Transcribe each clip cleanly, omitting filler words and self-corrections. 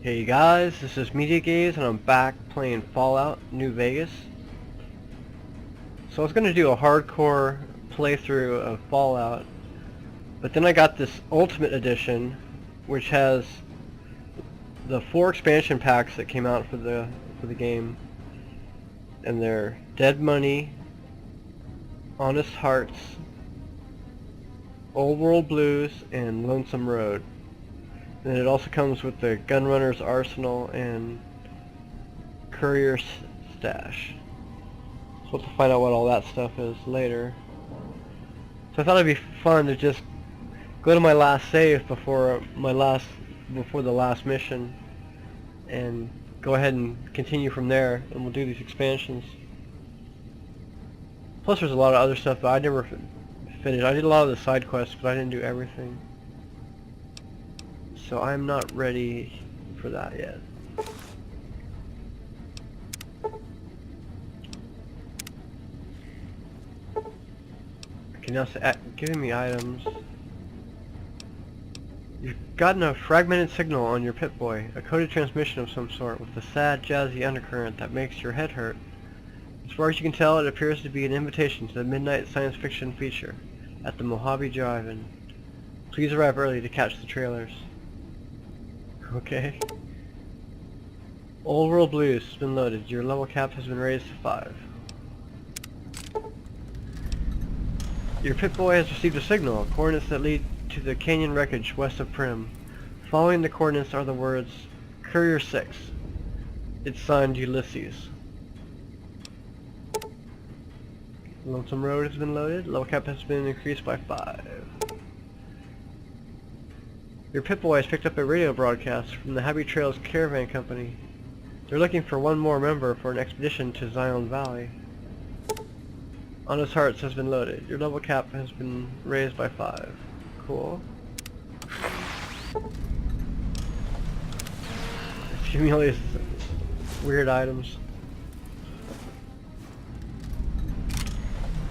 Hey guys, this is Media Gaze and I'm back playing Fallout New Vegas. So I was going to do a hardcore playthrough of Fallout, but then I got this Ultimate Edition which has the 4 expansion packs that came out for the game, and they're Dead Money, Honest Hearts, Old World Blues, and Lonesome Road. And it also comes with the Gunrunner's Arsenal and Courier's Stash. So we'll have to find out what all that stuff is later. So I thought it'd be fun to just go to my last save before the last mission, and go ahead and continue from there, and we'll do these expansions. Plus there's a lot of other stuff that I never finished. I did a lot of the side quests, but I didn't do everything. So I'm not ready for that yet. Okay, now it's giving me items. You've gotten a fragmented signal on your Pip-Boy, a coded transmission of some sort with a sad, jazzy undercurrent that makes your head hurt. As far as you can tell, it appears to be an invitation to the midnight science fiction feature at the Mojave Drive-In. Please arrive early to catch the trailers. Okay. Old World Blues has been loaded. Your level cap has been raised to 5. Your Pip-Boy has received a signal, coordinates that lead to the canyon wreckage west of Prim. Following the coordinates are the words Courier 6. It's signed Ulysses. Lonesome Road has been loaded. Level cap has been increased by 5. Your Pip-Boy has picked up a radio broadcast from the Happy Trails Caravan Company. They're looking for one more member for an expedition to Zion Valley. Honest Hearts has been loaded. Your level cap has been raised by 5. Cool. Give me all these weird items.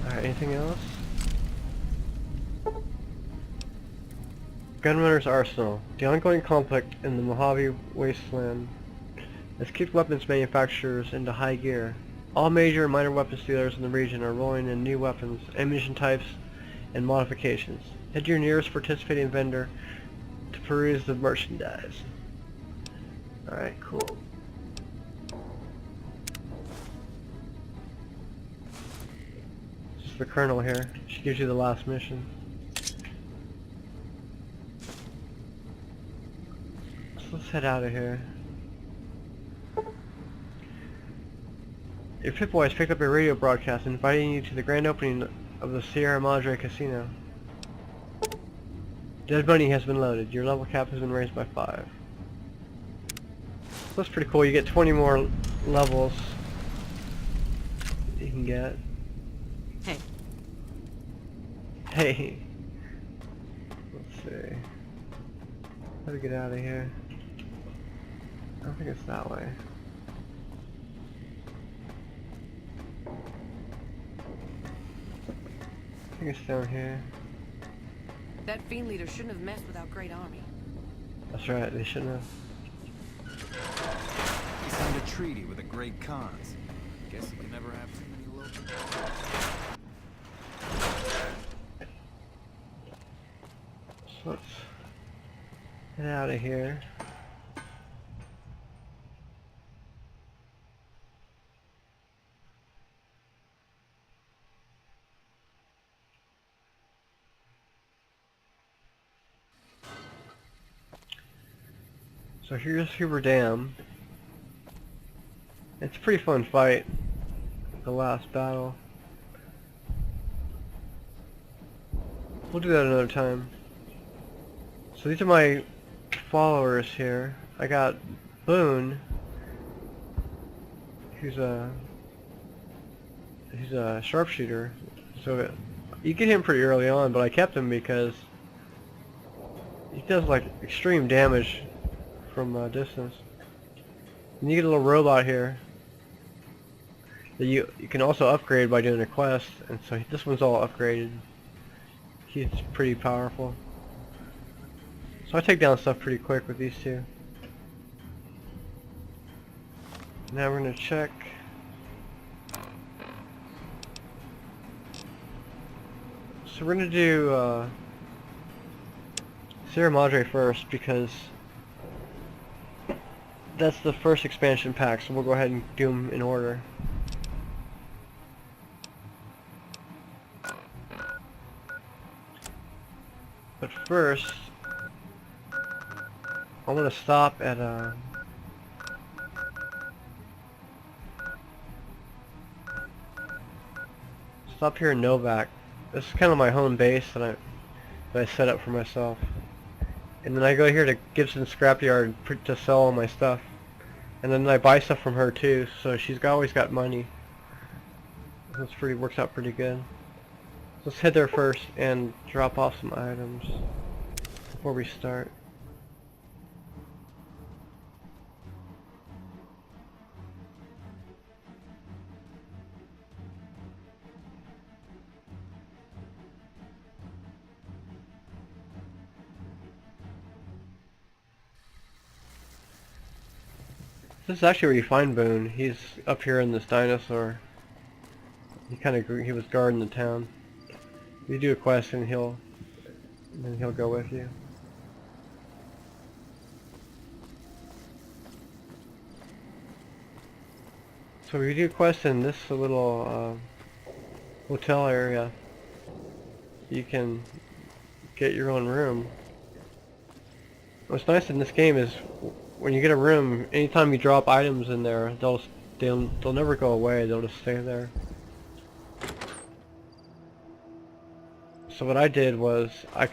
Alright, anything else? Gunrunner's Arsenal. The ongoing conflict in the Mojave Wasteland has kicked weapons manufacturers into high gear. All major and minor weapons dealers in the region are rolling in new weapons, ammunition types, and modifications. Head to your nearest participating vendor to peruse the merchandise. Alright, cool. This is the Colonel here. She gives you the last mission. So let's head out of here. Your Pip-Boy has picked up a radio broadcast inviting you to the grand opening of the Sierra Madre Casino. Dead Money has been loaded. Your level cap has been raised by 5. So that's pretty cool. You get 20 more levels you can get. Hey. Hey. Let's see. How to get out of here? I don't think it's that way. I think it's down here. That fiend leader shouldn't have messed with our great army. That's right, they shouldn't have. He signed a treaty with the Great Khans. Guess you can never have too many local. So let's get out of here. So here's Hoover Dam. It's a pretty fun fight, the last battle. We'll do that another time. So these are my followers here. I got Boone, who's a sharpshooter. So you get him pretty early on, but I kept him because he does like extreme damage from distance. And you get a little robot here that you can also upgrade by doing a quest, and so this one's all upgraded. He's pretty powerful. So I take down stuff pretty quick with these two. Now we're gonna check. So we're gonna do Sierra Madre first because that's the first expansion pack, so we'll go ahead and do them in order. But first, I want to stop at stop here in Novak. This is kind of my home base that I set up for myself. And then I go here to Gibson Scrapyard to sell all my stuff. And then I buy stuff from her too, so she's always got money. Works out pretty good. Let's head there first and drop off some items before we start. This is actually where you find Boone. He's up here in this dinosaur. He was guarding the town. You do a quest and he'll go with you. So we do a quest in this little hotel area. You can get your own room. What's nice in this game is when you get a room, anytime you drop items in there, they'll never go away. They'll just stay there. So what I did was I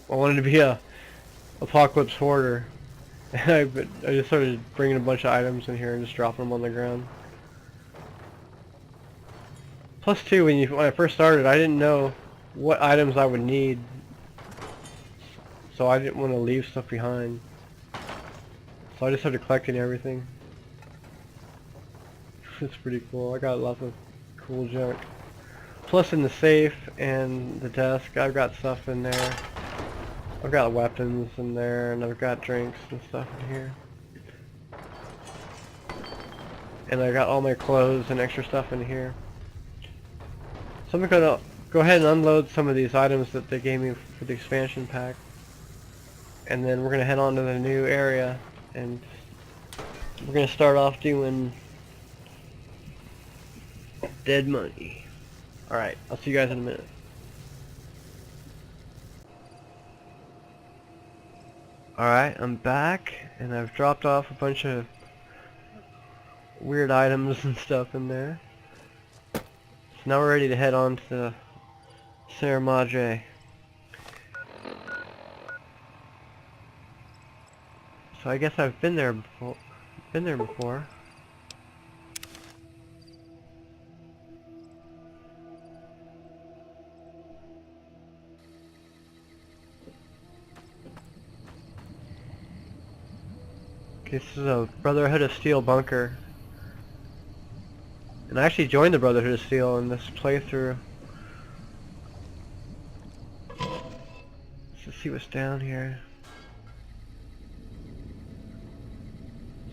wanted to be a apocalypse hoarder, and I just started bringing a bunch of items in here and just dropping them on the ground. Plus too, when I first started, I didn't know what items I would need, so I didn't want to leave stuff behind. So I just started collecting everything. It's pretty cool. I got lots of cool junk. Plus in the safe and the desk, I've got stuff in there. I've got weapons in there, and I've got drinks and stuff in here. And I got all my clothes and extra stuff in here. So I'm gonna go ahead and unload some of these items that they gave me for the expansion pack. And then we're gonna head on to the new area. And we're going to start off doing dead money. Alright, I'll see you guys in a minute. Alright, I'm back, and I've dropped off a bunch of weird items and stuff in there. So now we're ready to head on to Sierra Madre. So I guess I've been there before. Okay, this is a Brotherhood of Steel bunker. And I actually joined the Brotherhood of Steel in this playthrough. Let's see what's down here.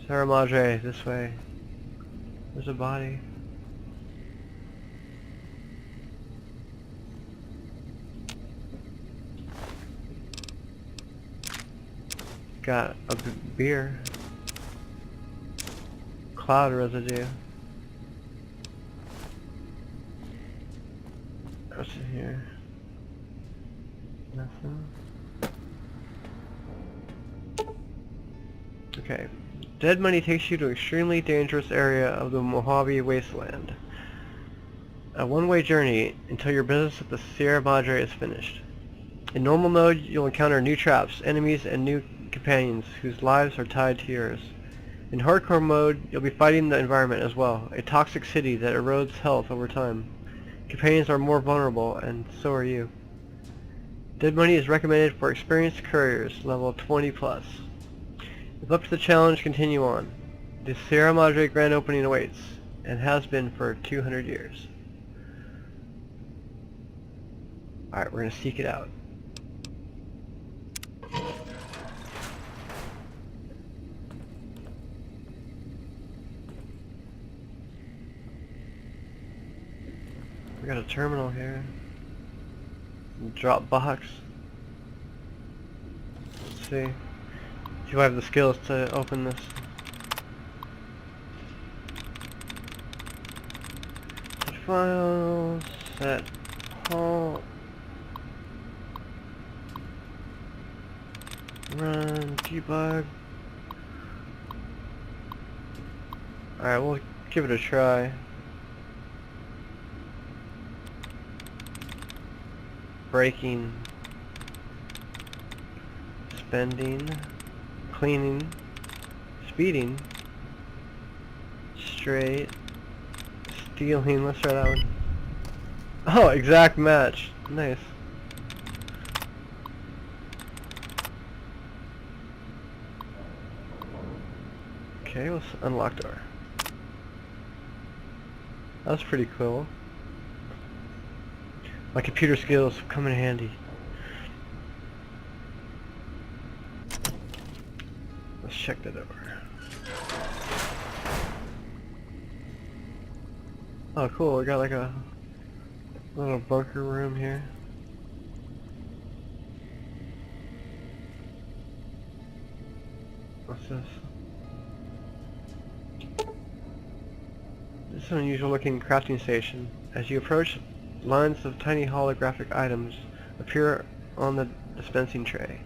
Sierra Madre, this way. There's a body. Got a beer. Cloud residue. What's in here? Nothing. Okay. Dead money takes you to an extremely dangerous area of the Mojave Wasteland. A one-way journey until your business at the Sierra Madre is finished. In normal mode, you'll encounter new traps, enemies, and new companions whose lives are tied to yours. In hardcore mode, you'll be fighting the environment as well, a toxic city that erodes health over time. Companions are more vulnerable, and so are you. Dead money is recommended for experienced couriers, level 20+. If up to the challenge, continue on. The Sierra Madre grand opening awaits, and has been for 200 years. Alright, we're gonna seek it out. We got a terminal here. Drop box. Let's see. See if I have the skills to open this. Set file. Set halt. Run. Debug. Alright, we'll give it a try. Braking, spending, cleaning, speeding, straight, stealing. Let's try that one. Oh, exact match. Nice. Okay, let's unlock door. That's pretty cool. My computer skills come in handy. Let's check that over. Oh cool, we got like a little bunker room here. What's this? This is an unusual looking crafting station. As you approach, lines of tiny holographic items appear on the dispensing tray.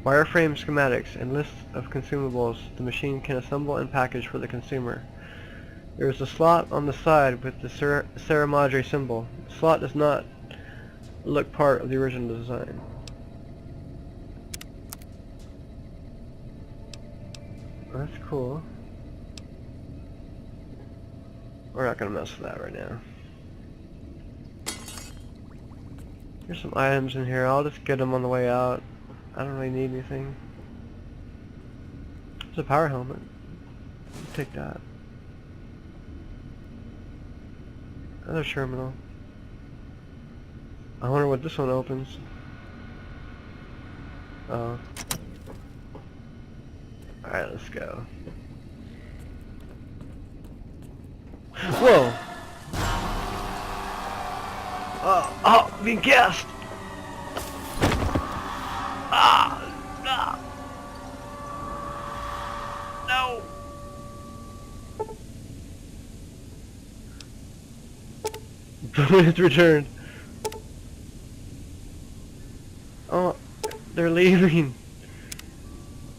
Wireframe schematics and lists of consumables the machine can assemble and package for the consumer. There is a slot on the side with the Sierra Madre symbol. The slot does not look part of the original design. That's cool. We're not gonna mess with that right now. There's some items in here. I'll just get them on the way out. I don't really need anything. There's a power helmet. I'll take that. Another terminal. I wonder what this one opens. Oh. Alright, let's go. Whoa! Oh, being gassed! Ah! No! It's returned. Oh, they're leaving.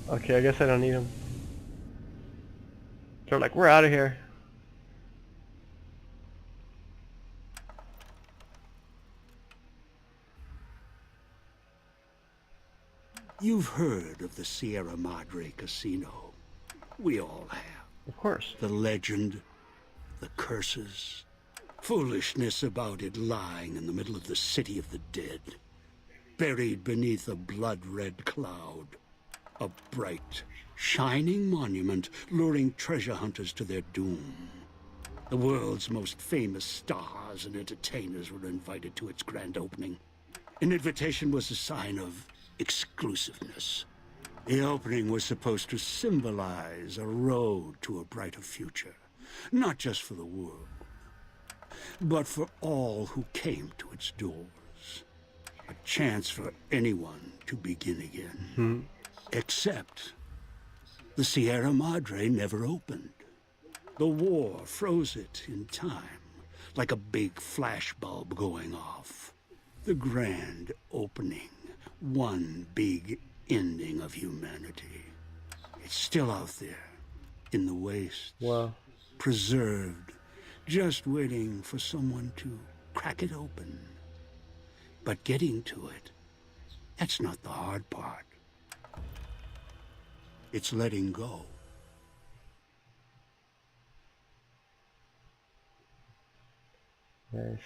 Okay, I guess I don't need them. They're like, we're out of here. You've heard of the Sierra Madre Casino. We all have. Of course. The legend, the curses, foolishness about it lying in the middle of the city of the dead, buried beneath a blood-red cloud. A bright, shining monument luring treasure hunters to their doom. The world's most famous stars and entertainers were invited to its grand opening. An invitation was a sign of exclusiveness. The opening was supposed to symbolize a road to a brighter future, not just for the world, but for all who came to its doors. A chance for anyone to begin again. Except the Sierra Madre never opened. The war froze it in time, like a big flashbulb going off. The grand opening. One big ending of humanity. It's still out there, in the wastes. Wow. Preserved, just waiting for someone to crack it open. But getting to it, that's not the hard part. It's letting go. Nice.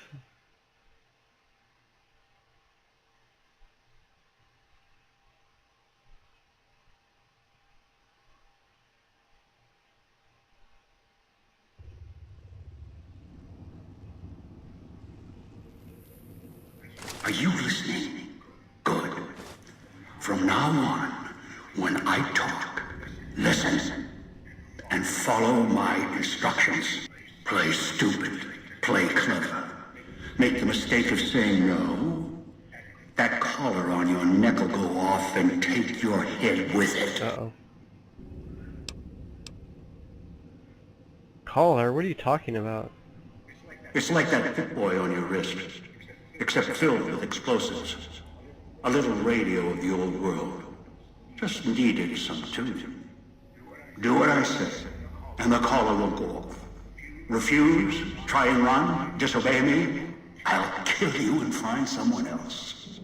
Are you listening? Good. From now on, when I talk, listen and follow my instructions. Play stupid, play clever. make the mistake of saying no, that collar on your neck will go off and take your head with it. Uh-oh. Collar? What are you talking about? It's like that Pip Boy on your wrist, except filled with explosives. A little radio of the old world. Just needed some tuning. Do what I say, and the collar will go off. Refuse, try and run, disobey me, I'll kill you and find someone else.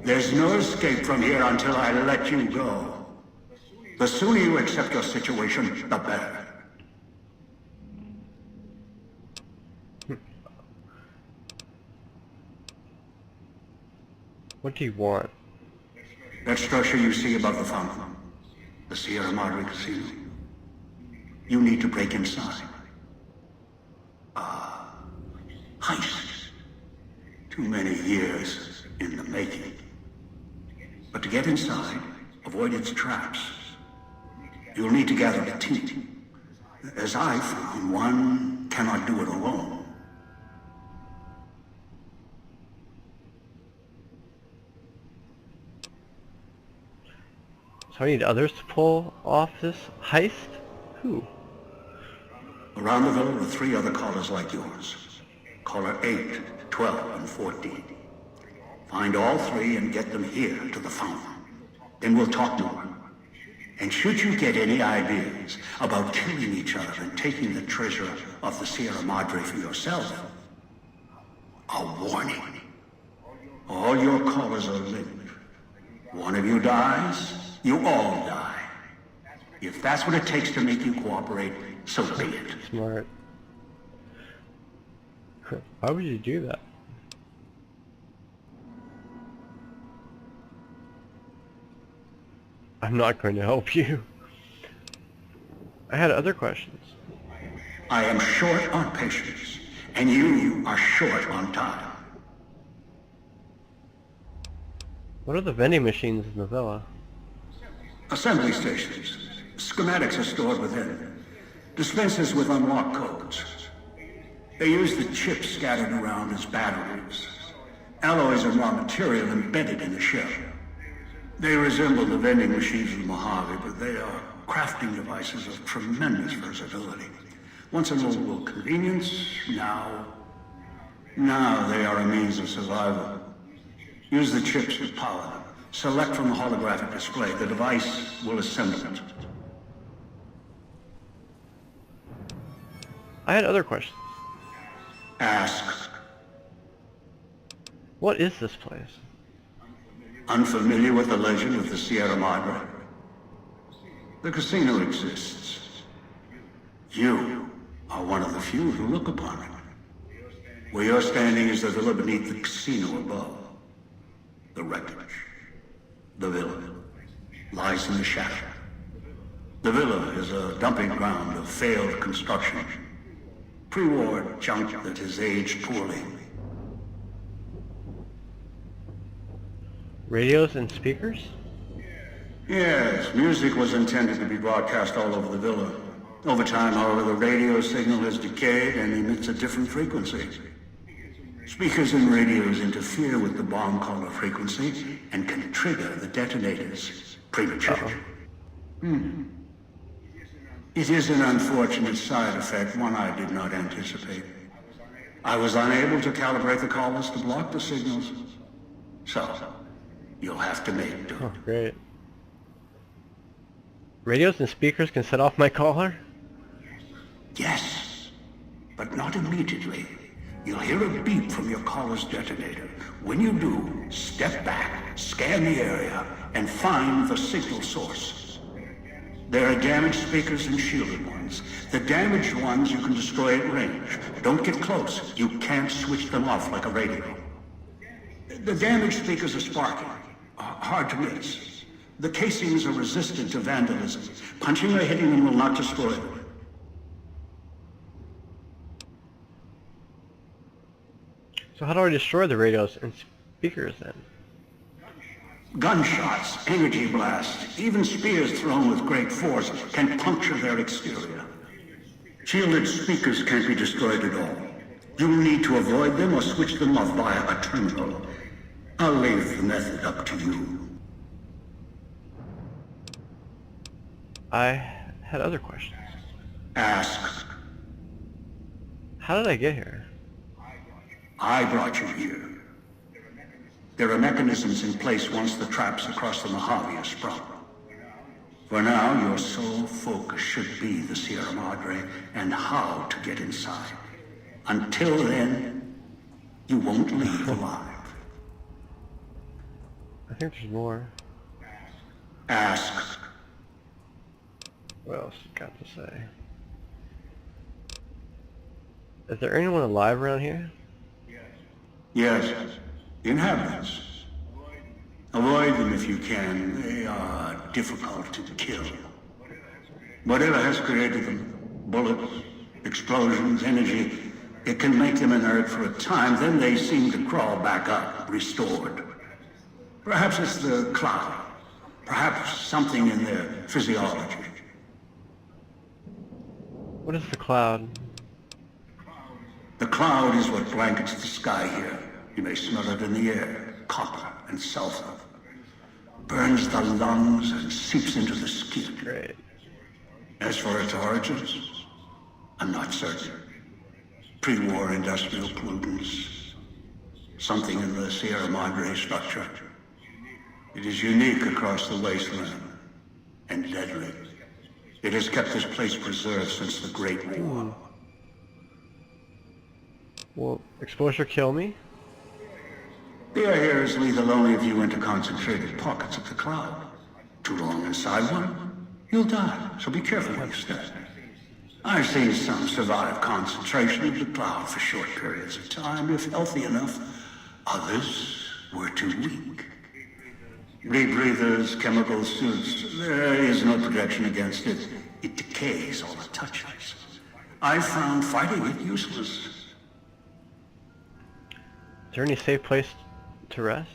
There's no escape from here until I let you go. The sooner you accept your situation, the better. What do you want? That structure you see above the fountain, the Sierra Madre Casino. You need to break inside. Heist. Too many years in the making. But to get inside, avoid its traps. You'll need to gather a team. As I found, one cannot do it alone. So I need others to pull off this heist? Who? Around the villa are 3 other callers like yours. Caller 8, 12, and 14. Find all 3 and get them here to the fountain. Then we'll talk more. And should you get any ideas about killing each other and taking the treasure of the Sierra Madre for yourself, a warning. All your callers are linked. One of you dies, you all die. If that's what it takes to make you cooperate, so be it. Smart. Why would you do that? I'm not going to help you. I had other questions. I am short on patience, and you are short on time. What are the vending machines in the villa? Assembly stations. Schematics are stored within. Dispensers with unlocked codes. They use the chips scattered around as batteries. Alloys and raw material embedded in the shell. They resemble the vending machines of the Mojave, but they are crafting devices of tremendous versatility. Once an old world convenience, now they are a means of survival. Use the chips to power them. Select from the holographic display. The device will assemble it. I had other questions. Ask. What is this place? Unfamiliar with the legend of the Sierra Madre? The casino exists. You are one of the few who look upon it. Where you're standing is the villa beneath the casino above. The wreckage. The villa lies in the shadow. The villa is a dumping ground of failed construction. Pre-war junk that has aged poorly. Radios and speakers? Yes, music was intended to be broadcast all over the villa. Over time, however, the radio signal has decayed and emits a different frequency. Speakers and radios interfere with the bomb caller frequency and can trigger the detonators prematurely. It is an unfortunate side effect, one I did not anticipate. I was unable to calibrate the callers to block the signals. So, you'll have to make do. Oh, great. Radios and speakers can set off my caller? Yes, but not immediately. You'll hear a beep from your caller's detonator. When you do, step back, scan the area, and find the signal source. There are damaged speakers and shielded ones. The damaged ones you can destroy at range. Don't get close. You can't switch them off like a radio. The damaged speakers are sparking. Hard to miss. The casings are resistant to vandalism. Punching or hitting them will not destroy them. So how do I destroy the radios and speakers then? Gunshots, energy blasts, even spears thrown with great force can puncture their exterior. Shielded speakers can't be destroyed at all. You'll need to avoid them or switch them off via a terminal. I'll leave the method up to you. I had other questions. Ask. How did I get here? I brought you here. There are mechanisms in place once the traps across the Mojave are sprung. For now, your sole focus should be the Sierra Madre and how to get inside. Until then, you won't leave alive. I think there's more. Ask. What else you got to say? Is there anyone alive around here? Yes, inhabitants. Avoid them if you can. They are difficult to kill. Whatever has created them, bullets, explosions, energy, it can make them inert for a time, then they seem to crawl back up, restored. Perhaps it's the cloud. Perhaps something in their physiology. What is the cloud? The cloud is what blankets the sky here. You may smell it in the air. Copper and sulfur. Burns the lungs and seeps into the skin. Great. As for its origins, I'm not certain. Pre-war industrial pollutants. Something in the Sierra Madre structure. It is unique across the wasteland. And deadly. It has kept this place preserved since the Great War. Will exposure kill me? The air here is lethal only if you enter concentrated pockets of the cloud. Too long inside one, you'll die, so be careful where you step. I've seen some survive concentration of the cloud for short periods of time, if healthy enough. Others were too weak. Rebreathers, chemical suits, there is no protection against it. It decays all it touches. I found fighting it useless. Is there any safe place to rest?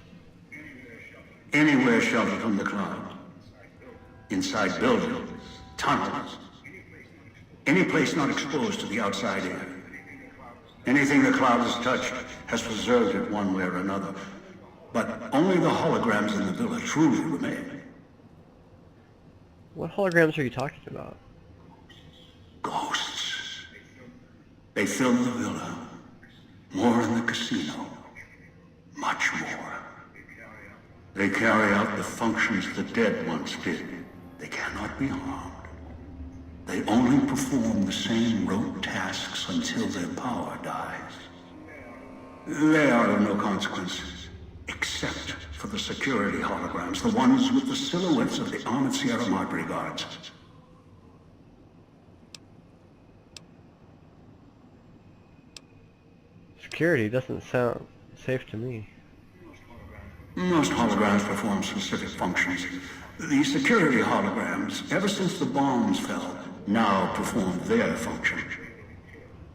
Anywhere sheltered from the cloud. Inside buildings, tunnels. Any place not exposed to the outside air. Anything the cloud has touched has preserved it one way or another. But only the holograms in the villa truly remain. What holograms are you talking about? Ghosts. They fill the villa. More in the casino. Much more. They carry out the functions the dead once did. They cannot be harmed. They only perform the same rote tasks until their power dies. They are of no consequence, except for the security holograms, the ones with the silhouettes of the armored Sierra Madre guards. Security doesn't sound safe to me. Most holograms perform specific functions. The security holograms, ever since the bombs fell, now perform their function.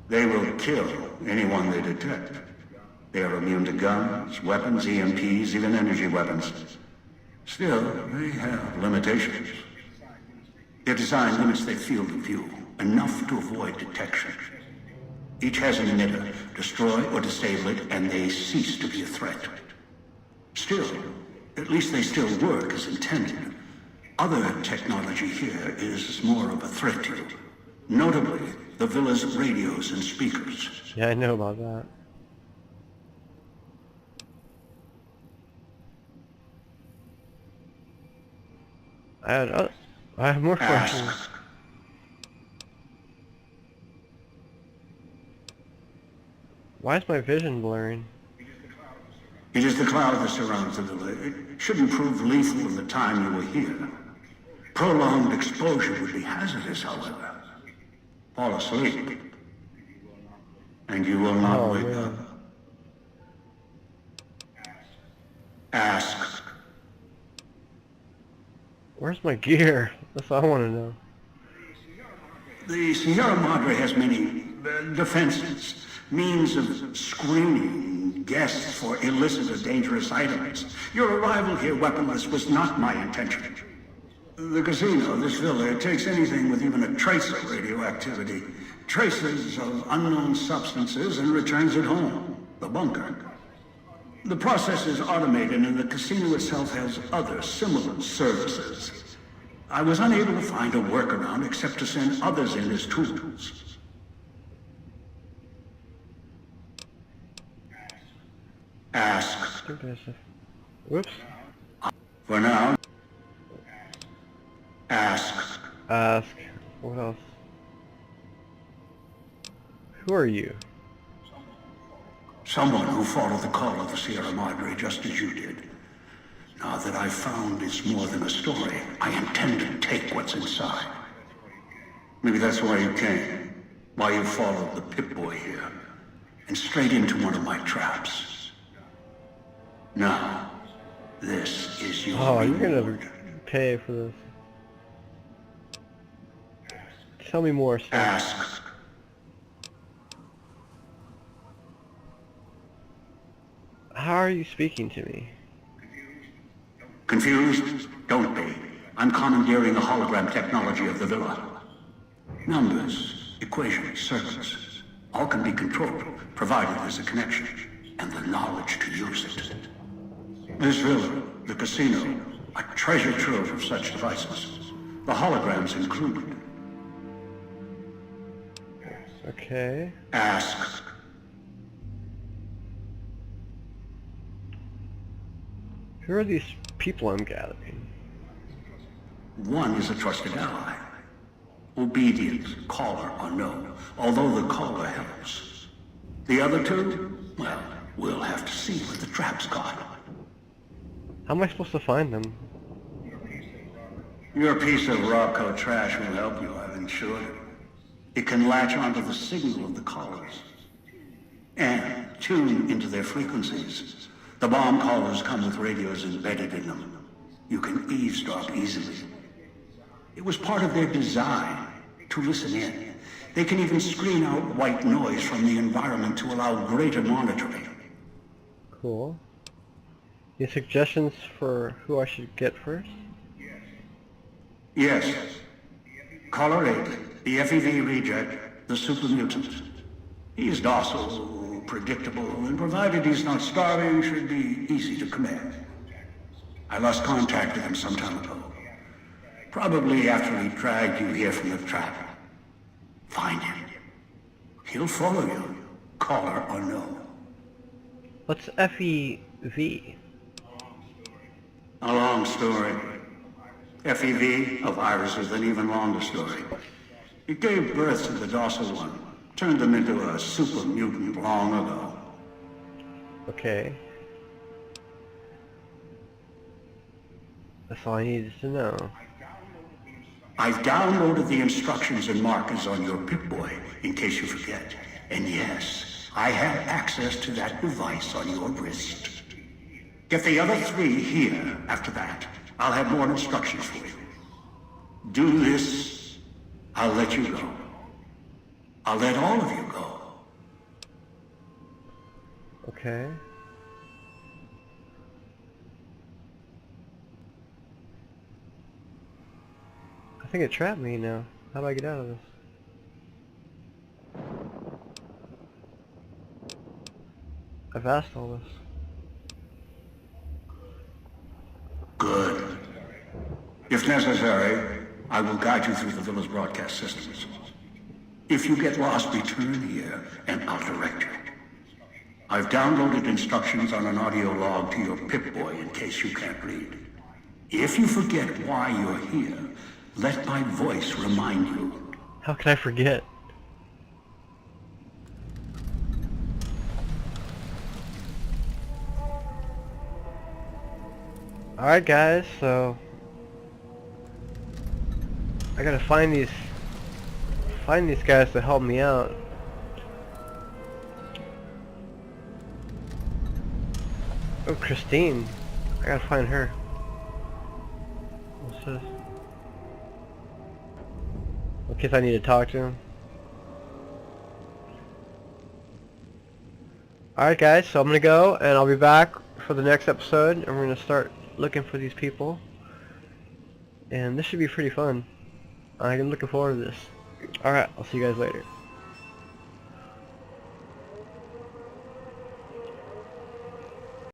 They will kill anyone they detect. They are immune to guns, weapons, EMPs, even energy weapons. Still, they have limitations. Their design limits their field of view, enough to avoid detection. Each has an emitter. Destroy or disable it, and they cease to be a threat. Still, at least they still work as intended. Other technology here is more of a threat to you. Notably, the villa's radios and speakers. Yeah, I know about that. I have more questions. Ask. Why is my vision blurring? It is the cloud that surrounds the villa. It shouldn't prove lethal in the time you were here. Prolonged exposure would be hazardous, however. Fall asleep, and you will not wake up. Ask. Where's my gear? That's all I want to know. The Sierra Madre has many defenses, means of screening guests for illicit or dangerous items. Your arrival here weaponless was not my intention. The casino, this villa, it takes anything with even a trace of radioactivity. traces of unknown substances and returns it home, the bunker. The process is automated and the casino itself has other similar services. I was unable to find a workaround except to send others in as tools. Ask. Whoops. For now. Ask. Ask. What else? Who are you? Someone who followed the call of the Sierra Madre just as you did. Now that I've found it's more than a story, I intend to take what's inside. Maybe that's why you came. Why you followed the Pip-Boy here. And straight into one of my traps. Now, this is your Oh, you're gonna reward. pay for this. Tell me more, sir. Ask. How are you speaking to me? Confused? Don't be. I'm commandeering the hologram technology of the villa. Numbers, equations, circuits, all can be controlled, provided there's a connection, and the knowledge to use it. This villa, the casino, a treasure trove of such devices. The holograms included. Okay. Ask. Who are these people I'm gathering? One is a trusted ally. Obedient, caller or no, although the caller helps. The other two, well, we'll have to see what the trap's got. How am I supposed to find them? Your piece of Rocco trash will help you, I've ensured it. It can latch onto the signal of the callers and tune into their frequencies. The bomb callers come with radios embedded in them. You can eavesdrop easily. It was part of their design to listen in. They can even screen out white noise from the environment to allow greater monitoring. Cool. Any suggestions for who I should get first? Yes. Caller 8, the FEV reject, the super mutant. He's docile, predictable, and provided he's not starving, should be easy to command. I lost contact with him some time ago. Probably after he dragged you here from the trap. Find him. He'll follow you, caller or no. What's FEV? A long story. FEV, a virus, is an even longer story. It gave birth to the docile one, turned them into a super mutant long ago. Okay. That's all I needed to know. I've downloaded the instructions and markers on your Pip-Boy, in case you forget. And yes, I have access to that device on your wrist. Get the other 3 here after that. I'll have more instructions for you. Do this, I'll let you go. I'll let all of you go. Okay. I think it trapped me now. How do I get out of this? I've asked all this. Good. If necessary, I will guide you through the villa's broadcast systems. If you get lost, return here, and I'll direct you. I've downloaded instructions on an audio log to your Pip-Boy in case you can't read. If you forget why you're here, let my voice remind you. How can I forget? Alright guys, so I gotta find these guys to help me out. Oh, Christine. I gotta find her. What's this? In case I need to talk to him. Alright guys, so I'm gonna go and I'll be back for the next episode and we're gonna start looking for these people. And this should be pretty fun. I'm looking forward to this. Alright, I'll see you guys later.